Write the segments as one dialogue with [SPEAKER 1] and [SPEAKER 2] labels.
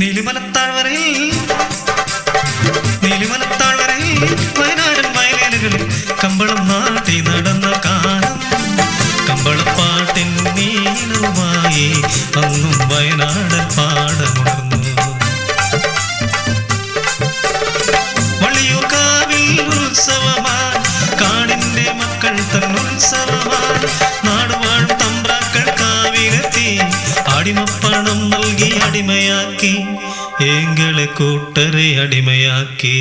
[SPEAKER 1] നീലിമലത്താഴ്വരയിൽ വയനാടൻ വയലേലകളിൽ കമ്പളം നാട്ടി നടന്ന കാലം കമ്പളപ്പാട്ടിൻ നീളവുമായി അന്നും വയനാടൻ പാടമുണർന്നു. വള്ളിയൂർ കാവിൽ ഉത്സവമായി കാടിന്റെ മക്കൾ തന്നുത്സവമായി നാടുവാഴും തമ്പ്രാക്കൾ കാവിലെത്തി അടിമപ്പണം നൽകി അടിമയാക്കി എങ്ങളെ കൂട്ടരെ അടിമയാക്കി.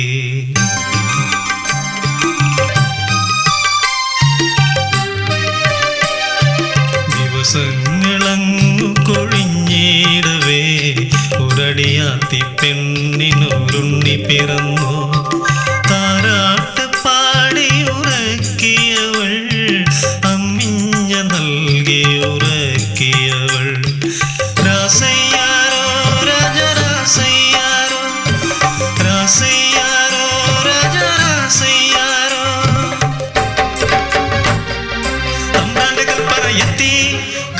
[SPEAKER 1] ദിവസങ്ങളങ്ങു കൊഴിഞ്ഞിടവേ ഒരടിയാത്തി പെണ്ണിനൊരുണ്ണി പിറന്നു. താരാട്ട് പാടി ഉറക്കിയവൾ അമ്മിഞ്ഞ നൽകി ഉറക്കിയവൾ. രാസയ്യാരോ രാജരാസയ്യാരോ രാസയ്യാരോ രാജരാസയ്യാരോ. തമ്പ്രാന്റെ കൽപ്പന എത്തി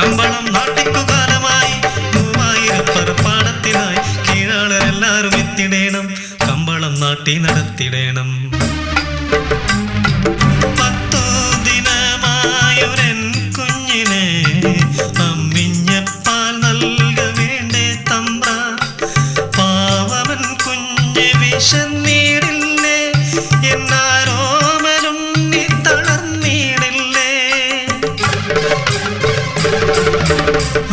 [SPEAKER 1] കമ്പളം നാട്ടിക്കു കാലമായി. 3000 പാടത്തിനായി കീഴാളരെല്ലാരും എത്തിടേണം കമ്പളം നാട്ടി നടത്തിടേണം. 10 ദിനമായൊരൻ കുഞ്ഞിനെ അമ്മിഞ്ഞപ്പാൽ നൽക വേണ്ടേ തമ്പ്ര. പാവമൻ കുഞ്ഞ് വിശന്നീടില്ലേ എന്നാരോമലും നീ തളർന്നീടില്ലേ.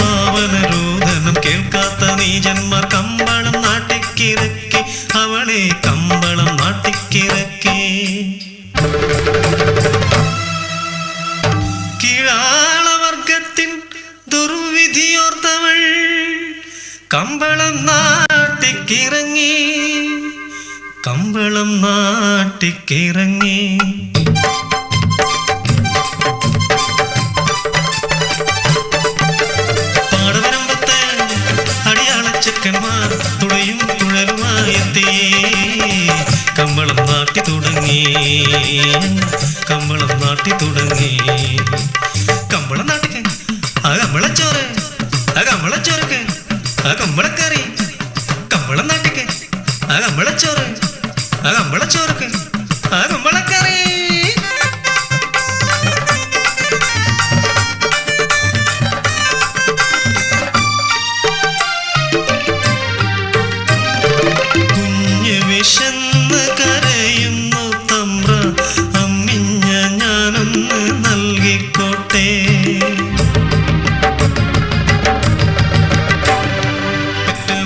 [SPEAKER 1] ആവനരോധനം കേൾക്കാത്ത നീജന്മാർ കമ്പളം നാട്ടിക്കിറക്കി അവളെ കമ്പളം നാട്ടിക്കിറക്കി. കീഴാളവർഗത്തിൻ ദുർവിധിയോർത്തവൾ കമ്പളം നാട്ടിക്കിറങ്ങി കമ്പളം നാട്ടിക്കിറങ്ങി. പാടവരമ്പത്ത് അടിയാളച്ചക്കന്മാർ തുഴയും തുഴലുമായി എത്തി കമ്പളം നാട്ടി തുടങ്ങി കമ്പളം നാട്ടി തുടങ്ങി. കമ്പളം നാട്ടിക്ക് ആ കമ്പളച്ചോറ് ആ കമ്പളച്ചോർക്ക് ആ കമ്പളക്കറി. കമ്പളം നാട്ടിക്ക് ആ കമ്പളച്ചോറ് ആ കമ്പളച്ചോർക്ക് ആ കമ്പളക്കറി. കുഞ്ഞ് വിശന്ന് കരയുന്നു തമ്പ്ര അമ്മിഞ്ഞ ഞാനൊന്ന് നൽകിക്കോട്ടെ.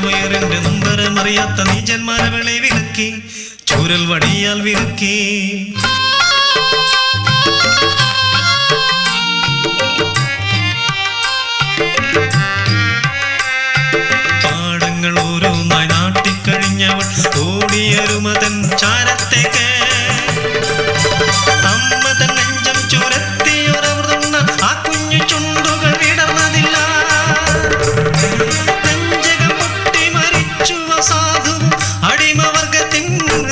[SPEAKER 1] വയറിന്റെ നൊമ്പരമറിയാത്ത നീജന്മാരവളെ വിലക്കി ചൂരൽ വടിയാൽ വിലക്കി. പാടങ്ങൾ ഓരോന്നായി നാട്ടിക്കഴിഞ്ഞവൾ ഓടിയൊരുമതൻ ചാരത്തേക്ക്. അമ്മ തൻ നെഞ്ചം ചുരത്തിയൊരമൃതുണ്ണ ആ കുഞ്ഞു ചുണ്ടുകൾ വിടർന്നതില്ല. നെഞ്ചകം പൊട്ടി മരിച്ചു അസാധു അടിമവർഗത്തിൻ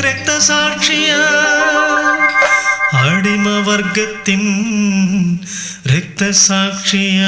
[SPEAKER 1] രക്തസാക്ഷിയ അടിമവർഗത്തിൻ രക്തസാക്ഷിയ.